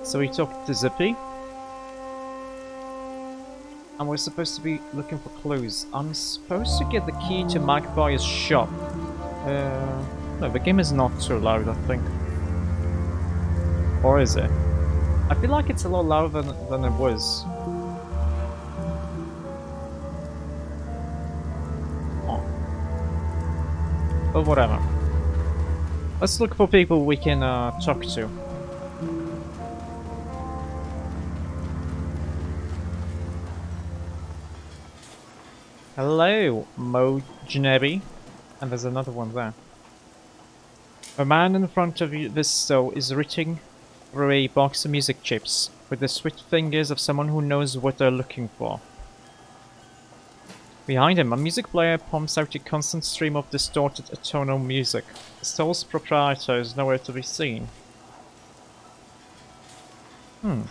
So we talked to Zippy. And we're supposed to be looking for clues. I'm supposed to get the key to Magpie's shop. No, the game is not too loud, I think. Or is it? I feel like it's a lot louder than it was. Oh. But whatever. Let's look for people we can talk to. Hello, Mojnebi. And there's another one there. The man in front of this stove is reaching through a box of music chips with the swift fingers of someone who knows what they're looking for. Behind him, a music player pumps out a constant stream of distorted atonal music. The store's proprietor is nowhere to be seen. Can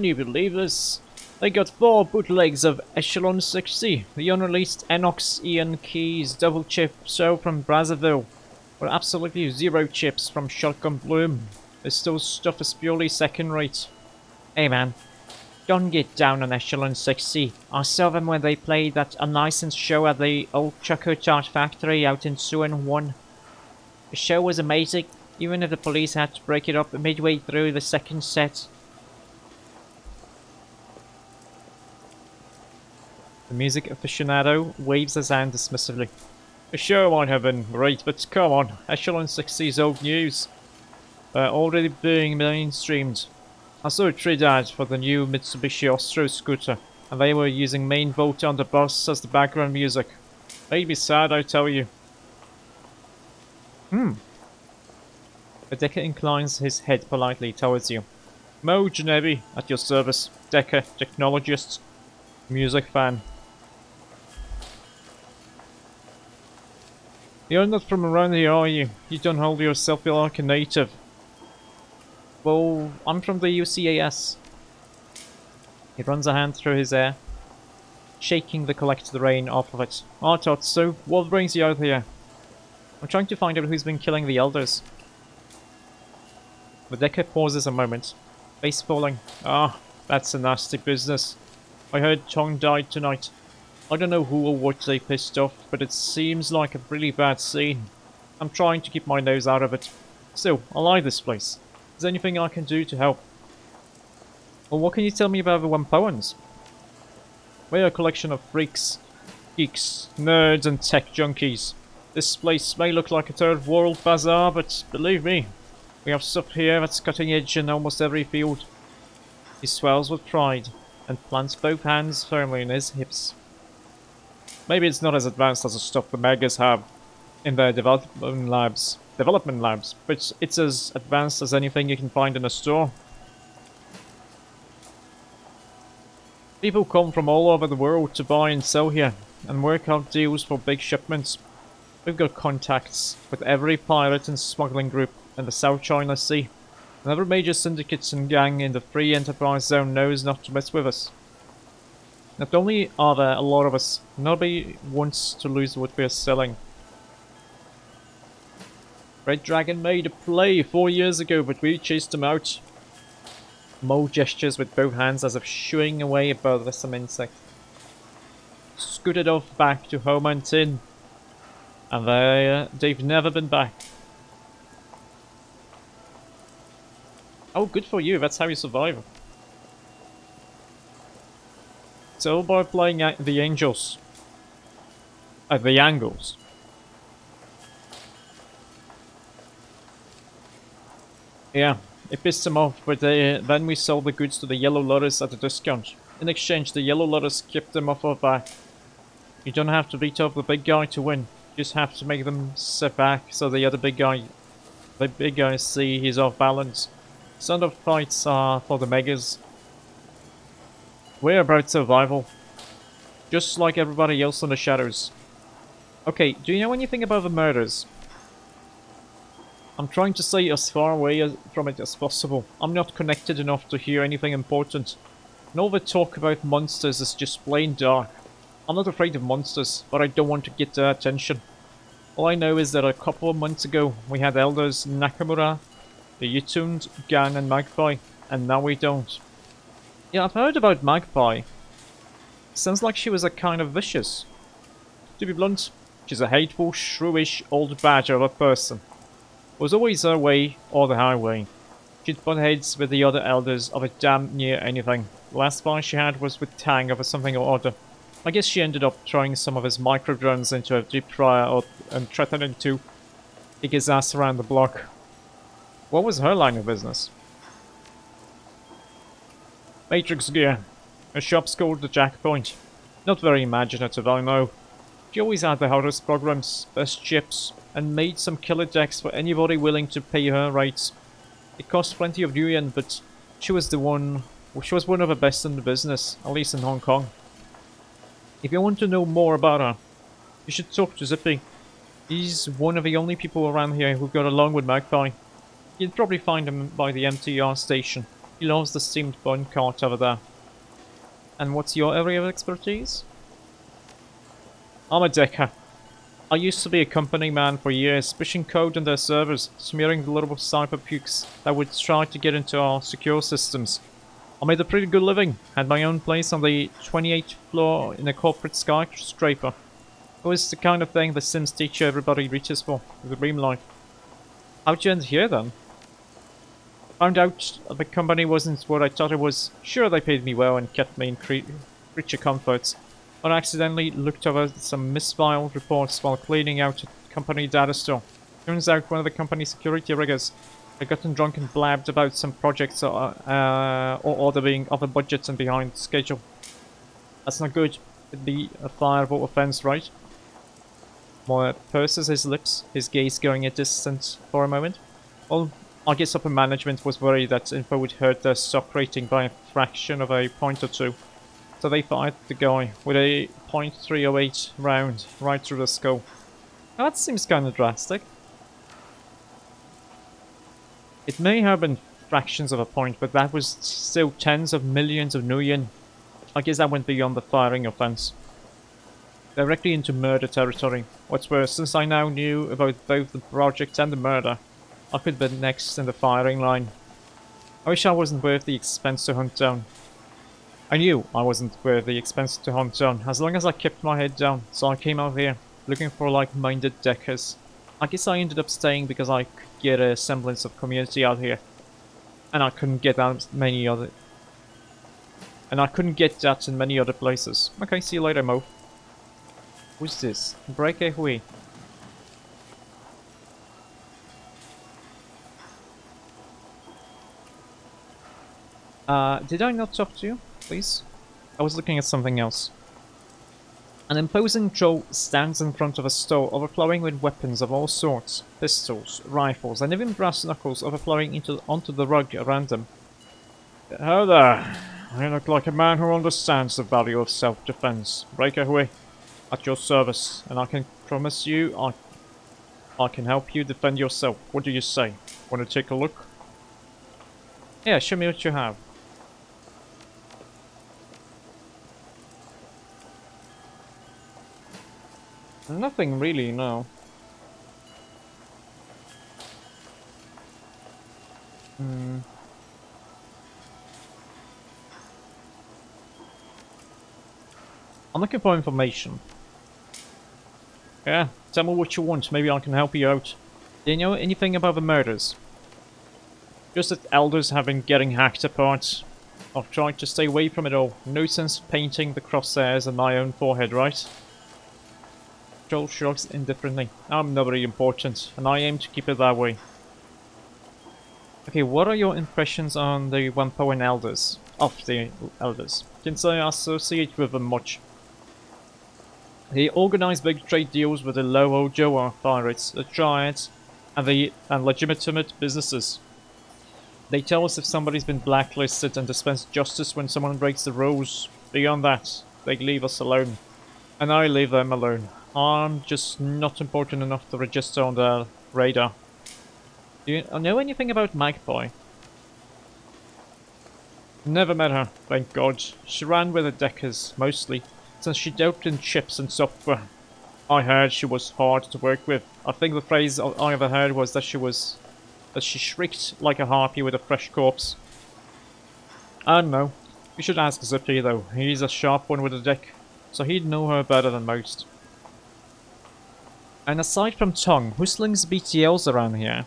you believe this? They got 4 bootlegs of Echelon 60, the unreleased Enox Ian Keys double chip show from Brazzaville, with absolutely 0 chips from Shotgun Bloom. This still stuff is purely second rate. Hey man, don't get down on Echelon 60. I saw them when they played that unlicensed show at the old Choco Tart factory out in Suan 1. The show was amazing, even if the police had to break it up midway through the second set. The music aficionado waves his hand dismissively. The show might have been great, but come on, Echelon 60 is old news. They're already being mainstreamed. I saw a trade ad for the new Mitsubishi Ostro scooter, and they were using Main Vote on the Bus as the background music. Made me sad, I tell you. The Decker inclines his head politely towards you. Mojnebi, at your service. Decker, technologist, music fan. You're not from around here, are you? You don't hold yourself like a native. Well, I'm from the UCAS. He runs a hand through his hair, shaking the collected rain off of it. I thought so. What brings you out here? I'm trying to find out who's been killing the elders. The Decker pauses a moment, face falling. Ah, that's a nasty business. I heard Chong died tonight. I don't know who or what they pissed off, but it seems like a really bad scene. I'm trying to keep my nose out of it. Still, I like this place. Is there anything I can do to help? Well, what can you tell me about the Wampoans? We're a collection of freaks, geeks, nerds and tech junkies. This place may look like a third world bazaar, but believe me, we have stuff here that's cutting edge in almost every field. He swells with pride and plants both hands firmly in his hips. Maybe it's not as advanced as the stuff the Megas have in their development labs, but it's as advanced as anything you can find in a store. People come from all over the world to buy and sell here, and work out deals for big shipments. We've got contacts with every pirate and smuggling group in the South China Sea, and every major syndicate and gang in the Free Enterprise Zone knows not to mess with us. Not only are there a lot of us, nobody wants to lose what we're selling. Red Dragon made a play 4 years ago, but we chased him out. Mo gestures with both hands as if shooing away a bothersome insect. Scooted off back to home and tin. And they've never been back. Oh, good for you, that's how you survive. It's all by playing the Angels. The Angles. Yeah, it pissed them off, but then we sold the goods to the Yellow Lotus at a discount. In exchange, the Yellow Lotus kept them off our back. You don't have to beat up the big guy to win. You just have to make them sit back so the big guys see he's off balance. Some of the fights are for the Megas. We're about survival. Just like everybody else in the shadows. Okay, do you know anything about the murders? I'm trying to stay as far away from it as possible. I'm not connected enough to hear anything important. And all the talk about monsters is just plain dark. I'm not afraid of monsters, but I don't want to get their attention. All I know is that a couple of months ago we had elders Nakamura, the Yutund, Gan, and Magpie, and now we don't. Yeah, I've heard about Magpie. Sounds like she was a kind of vicious. To be blunt, she's a hateful, shrewish old badger of a person. It was always her way or the highway. She'd butt heads with the other elders over damn near anything. The last fight she had was with Tang over something or other. I guess she ended up throwing some of his micro-drones into a deep fryer and threatening to kick his ass around the block. What was her line of business? Matrix gear. Her shop's called the Jackpoint. Not very imaginative, I know. She always had the hottest programs, best chips, and made some killer decks for anybody willing to pay her rates. It cost plenty of yuan, but she was one of the best in the business, at least in Hong Kong. If you want to know more about her, you should talk to Zippy. He's one of the only people around here who got along with Magpie. You'd probably find him by the MTR station. He loves the steamed bun cart over there. And what's your area of expertise? I'm a decker. I used to be a company man for years, pushing code on their servers, smearing the little cyber pukes that would try to get into our secure systems. I made a pretty good living, had my own place on the 28th floor in a corporate skyscraper. It was the kind of thing the Sims teach everybody reaches for, the dream life. How'd you end here then? Found out the company wasn't what I thought it was. Sure, they paid me well and kept me in creature comforts, but I accidentally looked over some misfiled reports while cleaning out a company data store. Turns out one of the company security riggers had gotten drunk and blabbed about some projects or other being over budget and behind schedule. That's not good. It'd be a fireable offense, right? Moore purses his lips, his gaze going a distance for a moment. Well, I guess upper management was worried that info would hurt their stock rating by a fraction of a point or two. So they fired the guy with a .308 round right through the skull. Now that seems kind of drastic. It may have been fractions of a point, but that was still tens of millions of nuyen. I guess that went beyond the firing offense. Directly into murder territory. What's worse, since I now knew about both the project and the murder, I could be next in the firing line. I wish I wasn't worth the expense to hunt down. I knew I wasn't worth the expense to hunt down, as long as I kept my head down, so I came out here, looking for like-minded deckers. I guess I ended up staying because I could get a semblance of community out here. And I couldn't get that in many other places. Okay, see you later, Mo. Who's this? Break Hui. Did I not talk to you, please? I was looking at something else. An imposing troll stands in front of a store overflowing with weapons of all sorts. Pistols, rifles, and even brass knuckles overflowing onto the rug around him. Hello there. You look like a man who understands the value of self-defense. Break away. At your service, and I can promise you I can help you defend yourself. What do you say? Want to take a look? Yeah, show me what you have. Nothing really, no. I'm looking for information. Yeah, tell me what you want, maybe I can help you out. Do you know anything about the murders? Just that elders have been getting hacked apart. I've tried to stay away from it all. No sense painting the crosshairs on my own forehead, right? Joel shrugs indifferently. I'm not very important, and I aim to keep it that way. Okay, what are your impressions on the Wampo and elders? Of the elders. Can't say I associate with them much. They organize big trade deals with the Lowo Joa pirates, the Triads, and legitimate businesses. They tell us if somebody's been blacklisted and dispense justice when someone breaks the rules. Beyond that, they leave us alone. And I leave them alone. I'm just not important enough to register on their radar. Do you know anything about Magpie? Never met her, thank God. She ran with the Deckers, mostly, since she dealt in chips and software. I heard she was hard to work with. I think the phrase I ever heard was that she shrieked like a harpy with a fresh corpse. I don't know. You should ask Zippy though. He's a sharp one with a dick, so he'd know her better than most. And aside from Tong, who slings BTLs around here?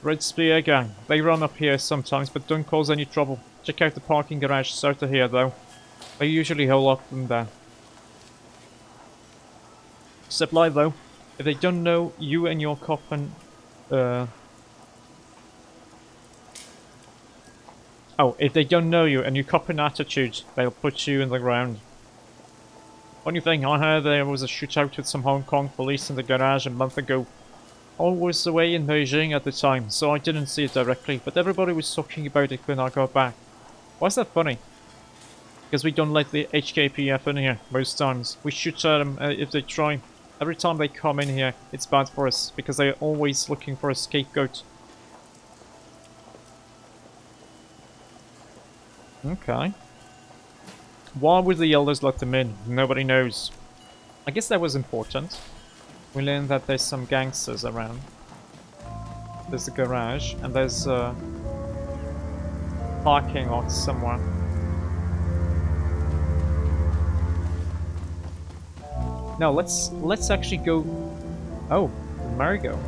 Red Spear Gang. They run up here sometimes, but don't cause any trouble. Check out the parking garage south of here though. They usually hole up them there. Supply though. If they don't know you and your coffin, if they don't know you and your copping attitude, they'll put you in the ground. Funny thing, I heard there was a shootout with some Hong Kong police in the garage a month ago. I was away in Beijing at the time, so I didn't see it directly, but everybody was talking about it when I got back. Why is that funny? Because we don't let the HKPF in here, most times. We shoot at them if they try. Every time they come in here, it's bad for us, because they're always looking for a scapegoat. Okay. Why would the elders let them in? Nobody knows. I guess that was important. We learned that there's some gangsters around. There's a garage, and there's a parking lot somewhere. No, let's actually go. Oh, Amerigo.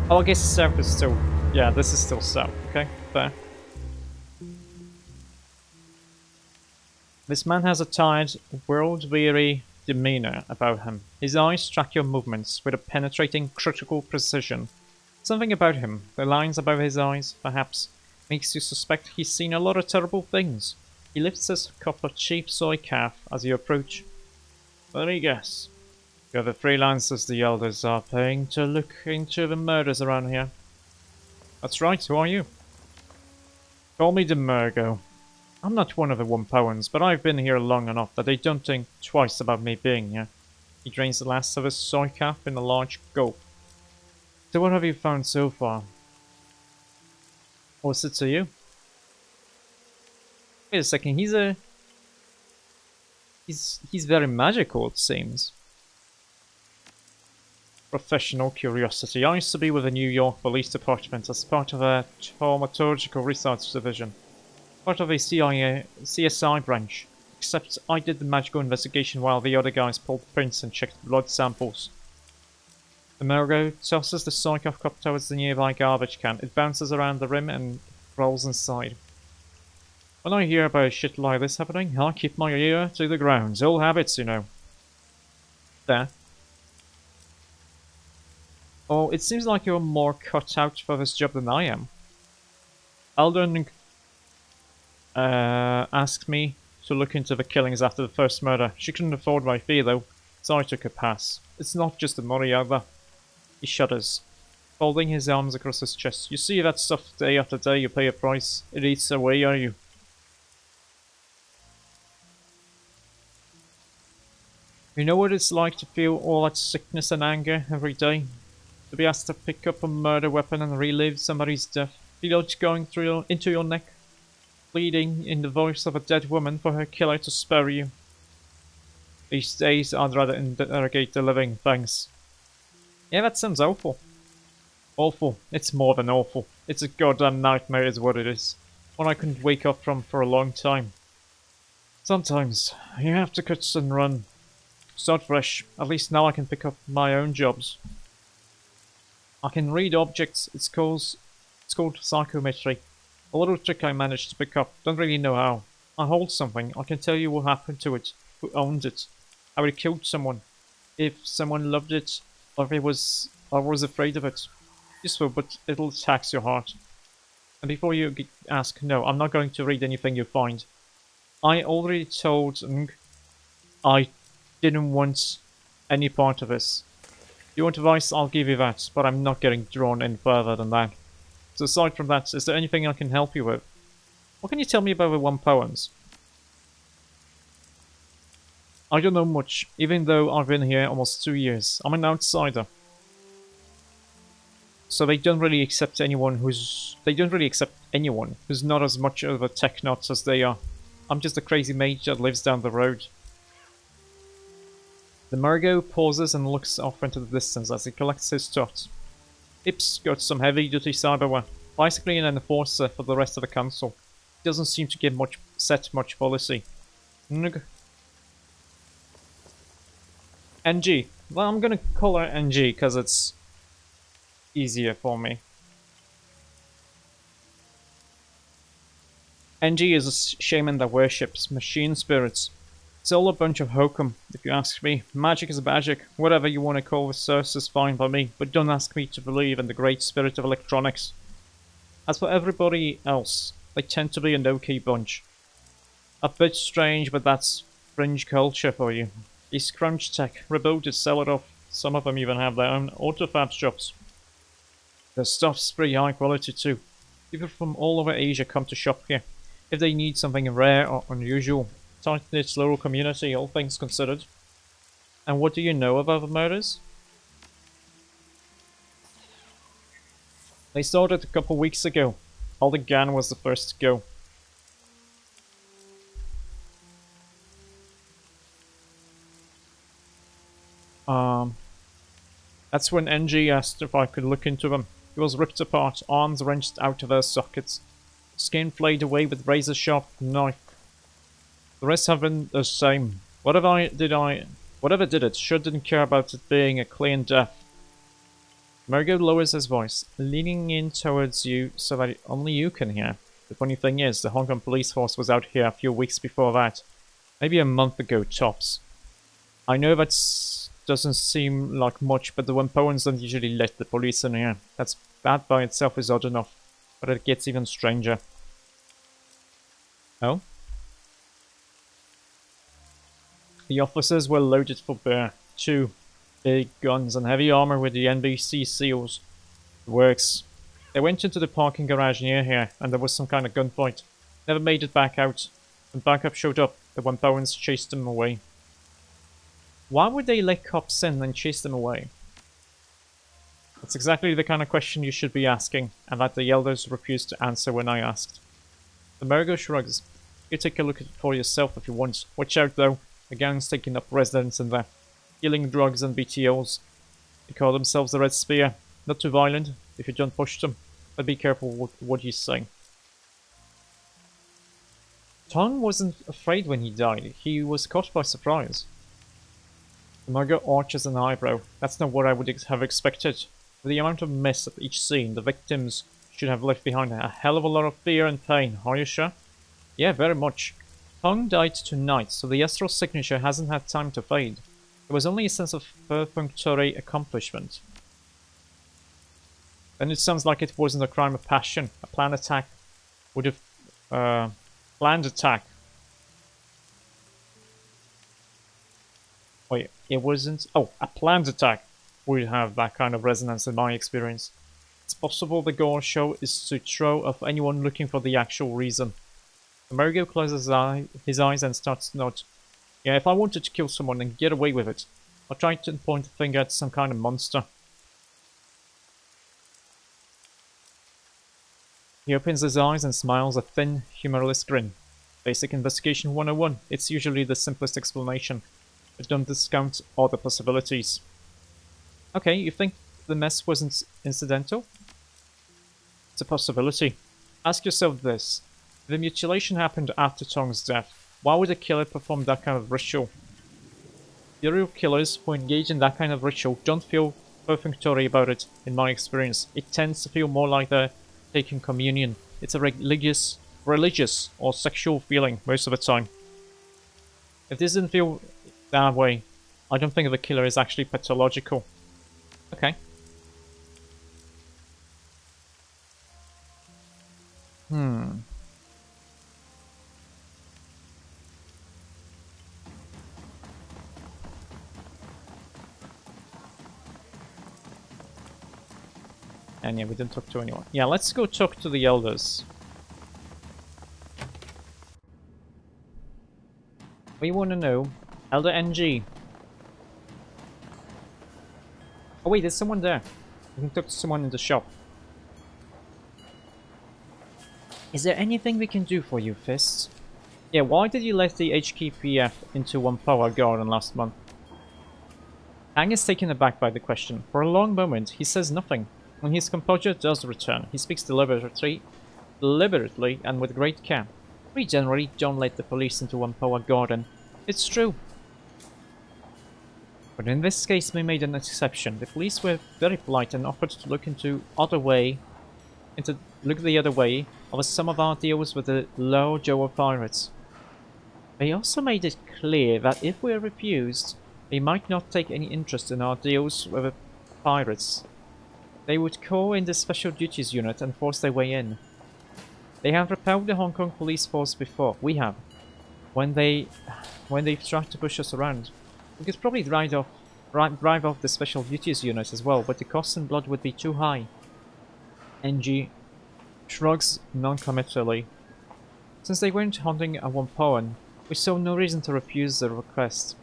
Oh, I guess south is still. Yeah, this is still south. Okay, fair. This man has a tired, world-weary demeanor about him. His eyes track your movements with a penetrating, critical precision. Something about him, the lines above his eyes, perhaps, makes you suspect he's seen a lot of terrible things. He lifts his cup of cheap soy calf as you approach. Let me guess. You're the freelancers the elders are paying to look into the murders around here. That's right, who are you? Call me Amerigo. I'm not one of the Wampowans, but I've been here long enough that they don't think twice about me being here. He drains the last of his soy calf in a large gulp. So what have you found so far? What's it to you? Wait a second, he's very magical, it seems. Professional curiosity. I used to be with the New York Police Department as part of a thaumaturgical research division. Part of a CSI branch, except I did the magical investigation while the other guys pulled prints and checked blood samples. Amerigo tosses the psychoc cup towards the nearby garbage can. It bounces around the rim and rolls inside. When I hear about shit like this happening, I keep my ear to the ground. Old habits, you know. There. Oh, it seems like you're more cut out for this job than I am. Alden asked me to look into the killings after the first murder. She couldn't afford my fee though, so I took a pass. It's not just the money either. He shudders, folding his arms across his chest. You see that stuff day after day, you pay a price. It eats away at you. You know what it's like to feel all that sickness and anger every day? To be asked to pick up a murder weapon and relive somebody's death. Feel it going through into your neck. Pleading in the voice of a dead woman for her killer to spare you. These days I'd rather interrogate the living, thanks. Yeah, that sounds awful. Awful. It's more than awful. It's a goddamn nightmare is what it is. One I couldn't wake up from for a long time. Sometimes you have to cut and run. Start fresh. At least now I can pick up my own jobs. I can read objects. It's called psychometry. A little trick I managed to pick up, don't really know how. I hold something, I can tell you what happened to it, who owned it, how it killed someone, if someone loved it, or if I was afraid of it. Useful, but it'll tax your heart. And before you ask, no, I'm not going to read anything you find. I already told Ng I didn't want any part of this. You want advice, I'll give you that, but I'm not getting drawn in further than that. So aside from that, is there anything I can help you with? What can you tell me about the Wampowans? I don't know much, even though I've been here almost 2 years. I'm an outsider. So they don't really accept anyone who's not as much of a tech nut as they are. I'm just a crazy mage that lives down the road. The Amerigo pauses and looks off into the distance as he collects his thoughts. Ip's got some heavy-duty cyberware, basically an enforcer for the rest of the council. He doesn't seem to give set much policy. NG. Well, I'm gonna call her NG because it's easier for me. NG is a shaman that worships machine spirits. It's all a bunch of hokum, if you ask me. Magic is magic. Whatever you want to call the source is fine by me, but don't ask me to believe in the great spirit of electronics. As for everybody else, they tend to be an okay bunch. A bit strange, but that's fringe culture for you. These crunch tech, rebooted, sell it off. Some of them even have their own autofab shops. Their stuff's pretty high quality too. People from all over Asia come to shop here. If they need something rare or unusual, tight-knit rural community, all things considered. And what do you know about the murders? They started a couple weeks ago. Aldegan was the first to go. That's when NG asked if I could look into them. He was ripped apart, arms wrenched out of their sockets, skin flayed away with razor-sharp knife. The rest have been the same. Whatever did it, sure didn't care about it being a clean death. Amerigo lowers his voice, leaning in towards you so that only you can hear. The funny thing is, the Hong Kong police force was out here a few weeks before that. Maybe a month ago, tops. I know that doesn't seem like much, but the Wimpoans don't usually let the police in here. That by itself is odd enough, but it gets even stranger. Oh? The officers were loaded for bear. 2 big guns and heavy armor with the NBC seals. It works. They went into the parking garage near here, and there was some kind of gunfight. Never made it back out. When backup showed up, the Wimpoans chased them away. Why would they let cops in and chase them away? That's exactly the kind of question you should be asking, and that the elders refused to answer when I asked. The Amerigo shrugs. You take a look at it for yourself if you want. Watch out though, the gang's taking up residence in there. Dealing drugs and BTOs. They call themselves the Red Spear. Not too violent if you don't push them, but be careful what you say. Tong wasn't afraid when he died. He was caught by surprise. The Amerigo arches an eyebrow. That's not what I would have expected. With the amount of mess at each scene, the victims should have left behind a hell of a lot of fear and pain. Are you sure? Yeah, very much. Tong died tonight, so the astral signature hasn't had time to fade. There was only a sense of perfunctory accomplishment. Then it sounds like it wasn't a crime of passion. A planned attack would have... planned attack. Wait, it wasn't... Oh, a planned attack would have that kind of resonance in my experience. It's possible the gore show is to throw off anyone looking for the actual reason. Amerigo closes his eyes and starts to nod. Yeah, if I wanted to kill someone and get away with it, I'd try to point a finger at some kind of monster. He opens his eyes and smiles a thin, humorless grin. Basic Investigation 101. It's usually the simplest explanation, but don't discount other possibilities. Okay, you think the mess wasn't incidental? It's a possibility. Ask yourself this. If the mutilation happened after Tong's death, why would a killer perform that kind of ritual? Serial killers who engage in that kind of ritual don't feel perfunctory about it, in my experience. It tends to feel more like they're taking communion. It's a religious or sexual feeling most of the time. If this didn't feel that way, I don't think the killer is actually pathological. Okay. And yeah, we didn't talk to anyone. Yeah, let's go talk to the elders. We want to know. Elder NG. Oh wait, there's someone there. We can talk to someone in the shop. Is there anything we can do for you, Fist? Yeah, why did you let the HKPF into One Power Garden last month? Aang is taken aback by the question. For a long moment, he says nothing. When his composure does return, he speaks deliberately and with great care. We generally don't let the police into One Power Garden. It's true. But in this case, we made an exception. The police were very polite and offered to look the other way of some of our deals with the low Joe pirates. They also made it clear that if we refused, they might not take any interest in our deals with the pirates. They would call in the Special Duties Unit and force their way in. They have repelled the Hong Kong police force before. We have. When they've tried to push us around. We could probably drive off the Special Duties Unit as well, but the cost in blood would be too high. NG shrugs non-committally. Since they weren't hunting a Wampoan, we saw no reason to refuse the request.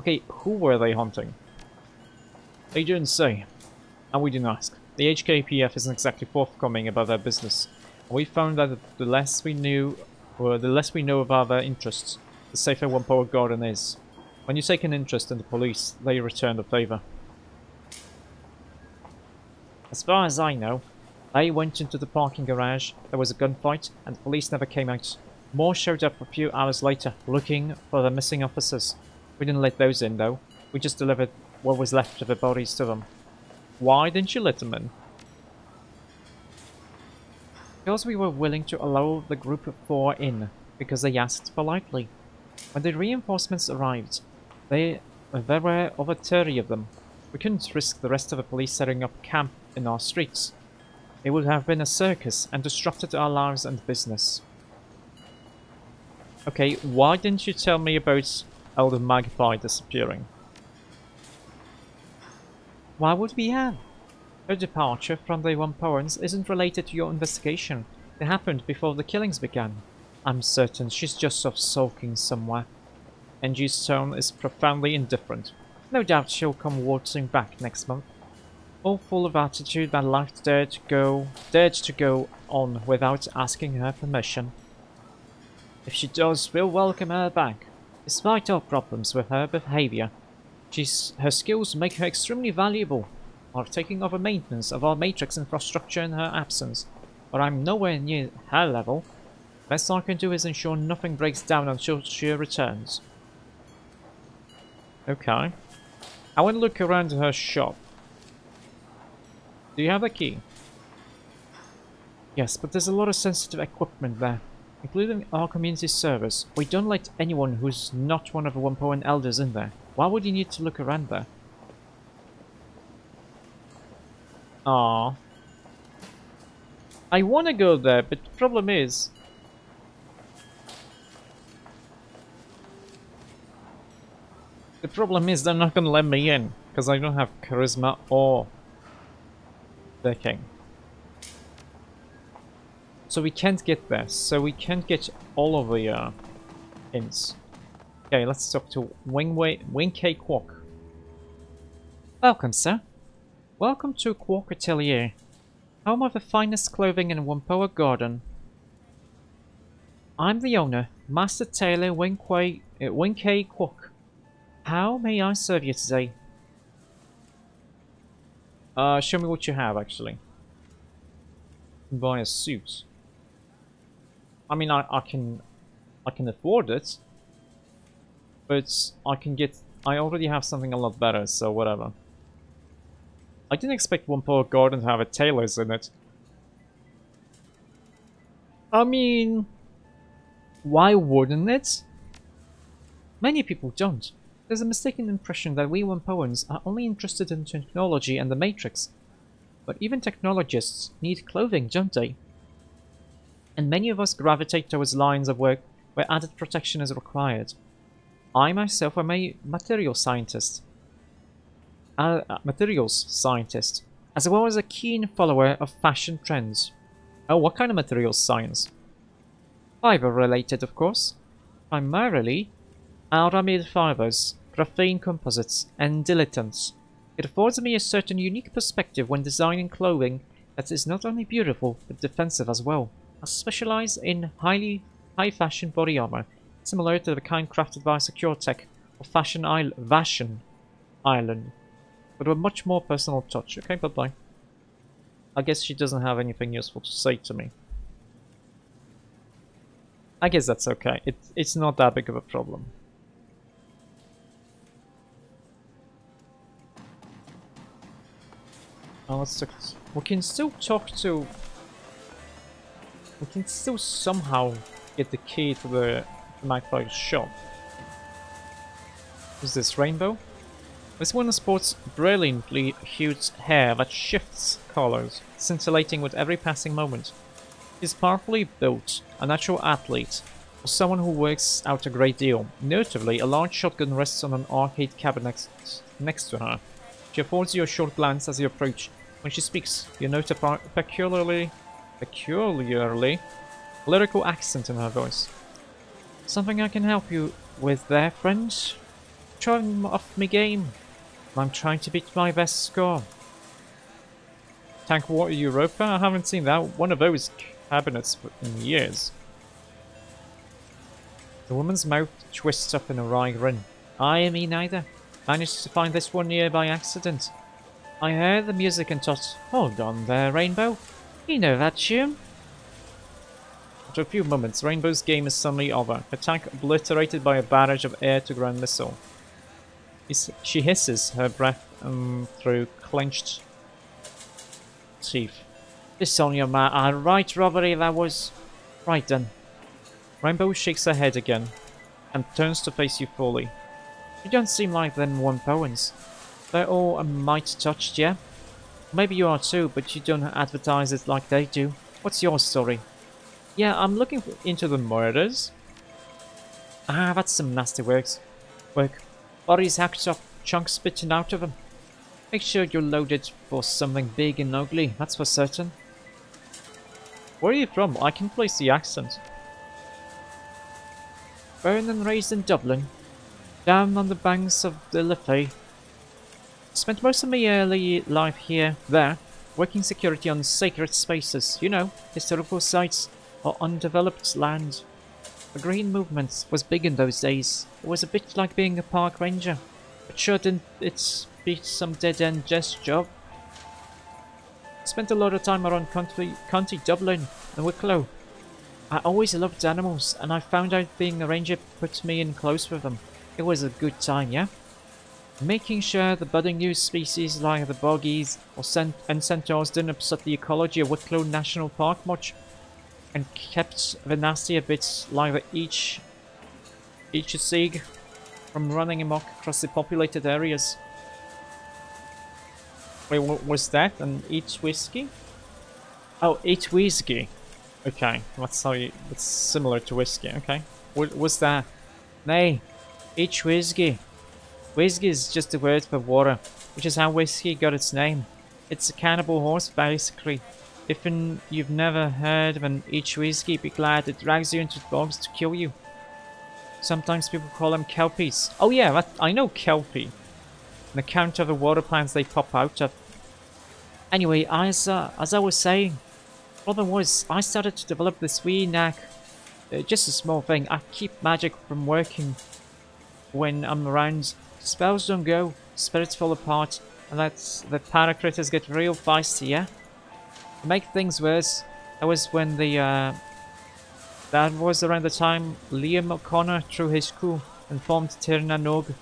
Okay, who were they hunting? They didn't say, and we didn't ask. The HKPF isn't exactly forthcoming about their business. We found that the less we know about their interests, the safer One Power Garden is. When you take an interest in the police, they return the favor. As far as I know, they went into the parking garage, there was a gunfight, and the police never came out. More showed up a few hours later, looking for the missing officers. We didn't let those in, though. We just delivered what was left of the bodies to them. Why didn't you let them in? Because we were willing to allow the group of 4 in, because they asked politely. When the reinforcements arrived, there were over 30 of them. We couldn't risk the rest of the police setting up camp in our streets. It would have been a circus and disrupted our lives and business. Okay, why didn't you tell me about Elder Magpie disappearing? Why would we have? Her departure from the Wampoans isn't related to your investigation. It happened before the killings began. I'm certain she's just off sulking somewhere. NG's tone is profoundly indifferent. No doubt she'll come waltzing back next month. All full of attitude that life dared to go on without asking her permission. If she does, we'll welcome her back. Despite our problems with her behavior, her skills make her extremely valuable. Are taking over maintenance of our Matrix infrastructure in her absence, but I'm nowhere near her level. Best I can do is ensure nothing breaks down until she returns. Okay. I want to look around her shop. Do you have a key? Yes, but there's a lot of sensitive equipment there, including our community servers. We don't let anyone who's not one of the Wampoan elders in there. Why would you need to look around there? Ah, I want to go there, but the problem is... they're not going to let me in, because I don't have charisma or decking. So we can't get there, so we can't get all of the hints. Okay, let's talk to Wing K Quark. Welcome, sir. Welcome to Quark Atelier, home of the finest clothing in Wampoa Garden. I'm the owner, Master Tailor Wing K Quark. How may I serve you today? Show me what you have, actually. Buy a suit. I mean, I can afford it, but I already have something a lot better, so whatever. I didn't expect Wampoa Garden to have a tailors in it. I mean, why wouldn't it? Many people don't. There's a mistaken impression that we Wampoans are only interested in technology and the Matrix. But even technologists need clothing, don't they? And many of us gravitate towards lines of work where added protection is required. I myself am a materials scientist, as well as a keen follower of fashion trends. Oh, what kind of materials science? Fiber related, of course. Primarily, aramid fibers, graphene composites, and dilettants. It affords me a certain unique perspective when designing clothing that is not only beautiful, but defensive as well. I specialize in highly high-fashion body armor, similar to the kind crafted by Secure Tech or Fashion Island, but with a much more personal touch. Okay, bye-bye. I guess she doesn't have anything useful to say to me. I guess that's okay. It's not that big of a problem. Oh, let's talk. We can still talk to. We can still somehow get the key to the Magpie's shop. Is this Rainbow? This woman sports brilliantly hued hair that shifts colors, scintillating with every passing moment. She's powerfully built, a natural athlete, or someone who works out a great deal. Notably, a large shotgun rests on an arcade cabinet next to her. She affords you a short glance as you approach. When she speaks, you note a peculiarly lyrical accent in her voice. Something I can help you with there, friend? Trying off me game. I'm trying to beat my best score. Tank Water Europa? I haven't seen that one of those cabinets in years. The woman's mouth twists up in a wry grin. Me neither. Managed to find this one here by accident. I heard the music and thought, hold on there, Rainbow. You know that tune? After a few moments, Rainbow's game is suddenly over, her tank obliterated by a barrage of air-to-ground missile. She hisses, her breath through clenched teeth. This on your right robbery that was. Right then. Rainbow shakes her head again, and turns to face you fully. You don't seem like them one Powens. They're all a mite touched, yeah? Maybe you are too, but you don't advertise it like they do. What's your story? Yeah, I'm looking into the murders. That's some nasty work. Bodies hacked up, chunks bitten out of them. Make sure you're loaded for something big and ugly, that's for certain. Where are you from? I can place the accent. Born and raised in Dublin, down on the banks of the Liffey. Spent most of my early life there, working security on sacred spaces, you know, historical sites or undeveloped land. The green movement was big in those days. It was a bit like being a park ranger, but sure didn't it beat some dead-end desk job. Spent a lot of time around County Dublin and Wicklow. I always loved animals, and I found out being a ranger put me in close with them. It was a good time, yeah? Making sure the budding new species like the boggies and centaurs didn't upset the ecology of Wicklow National Park much, and kept the nastier bits like the Ichusig from running amok across the populated areas. Wait, what was that? An Eat Whiskey? Oh, Eat Whiskey. Okay, that's how you. It's similar to whiskey. Okay, what was that? Nay, Eat Whiskey. Whiskey is just a word for water, which is how whiskey got its name. It's a cannibal horse, basically. If you've never heard of an Eat Whiskey, be glad it drags you into the bogs to kill you. Sometimes people call them kelpies. Oh yeah, I know kelpie. An account of the water plants they pop out of. Anyway, as I was saying, problem was I started to develop this wee knack. Just a small thing. I keep magic from working when I'm around. Spells don't go, spirits fall apart, and that's the paracritters get real feisty, yeah? To make things worse, that was when that was around the time Liam O'Connor threw his coup and formed Tirnanog.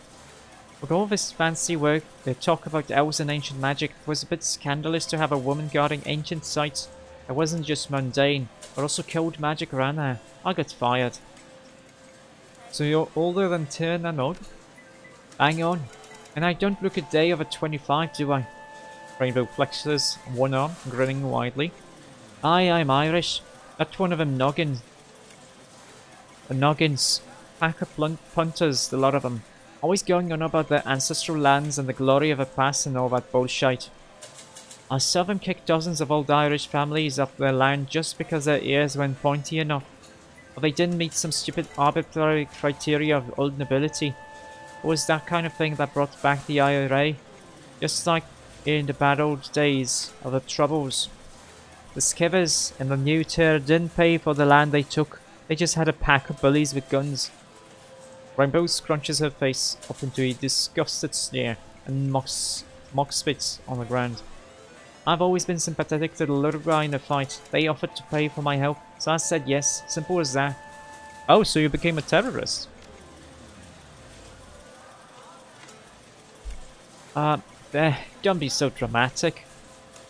With all this fancy work, the talk about elves and ancient magic, it was a bit scandalous to have a woman guarding ancient sites that wasn't just mundane, but also cold magic around there. I got fired. So you're older than Tirnanog? Hang on. And I don't look a day over 25, do I? Rainbow flexes one arm, grinning widely. Aye, I'm Irish. That's one of them noggins. Pack of punters, the lot of them. Always going on about their ancestral lands and the glory of a past and all that bullshit. I saw them kick dozens of old Irish families off their land just because their ears weren't pointy enough. Or they didn't meet some stupid arbitrary criteria of old nobility. It was that kind of thing that brought back the IRA. Just like in the bad old days of the Troubles. The skivers in the new tier didn't pay for the land they took, They just had a pack of bullies with guns. Rainbow scrunches her face up into a disgusted sneer and mock spits on the ground. I've always been sympathetic to the little guy in the fight. They offered to pay for my help, so I said yes. Simple as that. Oh, so you became a terrorist? Don't be so dramatic.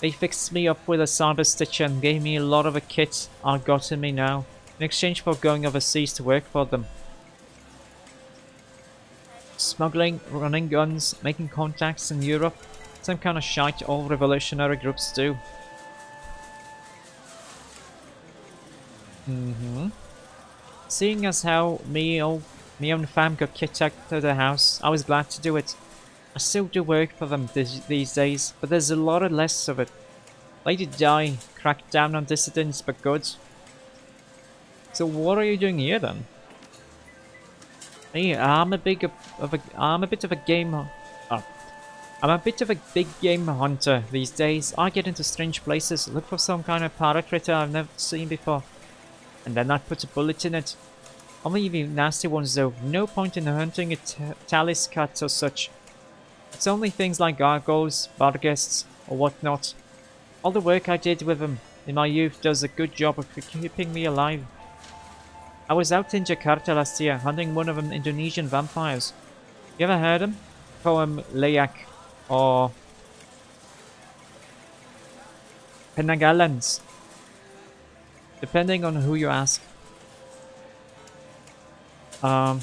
They fixed me up with a cyber stitcher and gave me a lot of a kit I got in me now, in exchange for going overseas to work for them. Smuggling, running guns, making contacts in Europe, some kind of shite all revolutionary groups do. Seeing as how me own fam got kicked out of the house, I was glad to do it. I still do work for them these days, but there's a lot of less of it. Lady Di cracked down on dissidents, but good. So what are you doing here then? Hey, I'm a bit of a game. I'm a bit of a big game hunter these days. I get into strange places, look for some kind of pirate critter I've never seen before, and then I put a bullet in it. Only the nasty ones though. No point in hunting a talus cat or such. It's only things like gargoyles, barghests, or whatnot. All the work I did with them in my youth does a good job of keeping me alive. I was out in Jakarta last year hunting one of them Indonesian vampires. You ever heard them? Call them Leyak or Penanggalans, depending on who you ask. The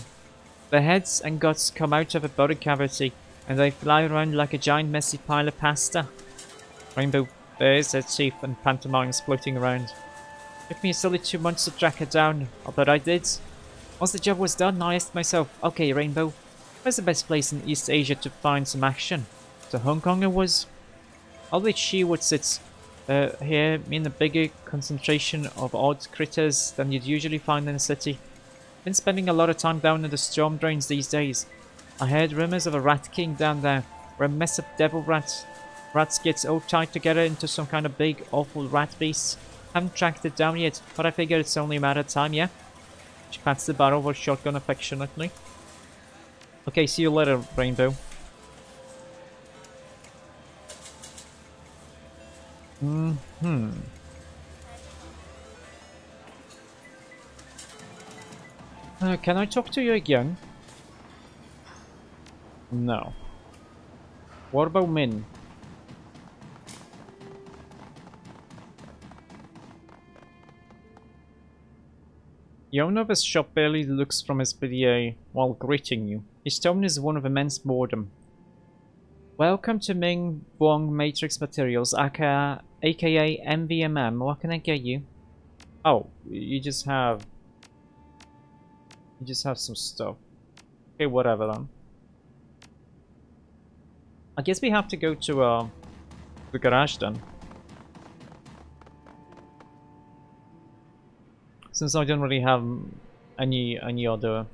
heads and guts come out of a body cavity, and they fly around like a giant messy pile of pasta. Rainbow bears their teeth and pantomimes floating around. Took me a solid 2 months to track her down, but I did. Once the job was done, I asked myself, okay Rainbow, where's the best place in East Asia to find some action? So Hong Kong it was. Although she would sit here in a bigger concentration of odd critters than you'd usually find in a city. Been spending a lot of time down in the storm drains these days. I heard rumors of a rat king down there, where a mess of devil rats get all tied together into some kind of big, awful rat beast. Haven't tracked it down yet, but I figure it's only a matter of time, yeah? She pats the barrel of her shotgun affectionately. Okay, see you later, Rainbow. Can I talk to you again? No. What about Min? The owner of his shop barely looks from his PDA while greeting you. His tone is one of immense boredom. Welcome to Ming Wong Matrix Materials, aka MVMM. What can I get you? Oh, you just have some stuff. Okay, whatever then. I guess we have to go to the garage then. Since I don't really have any other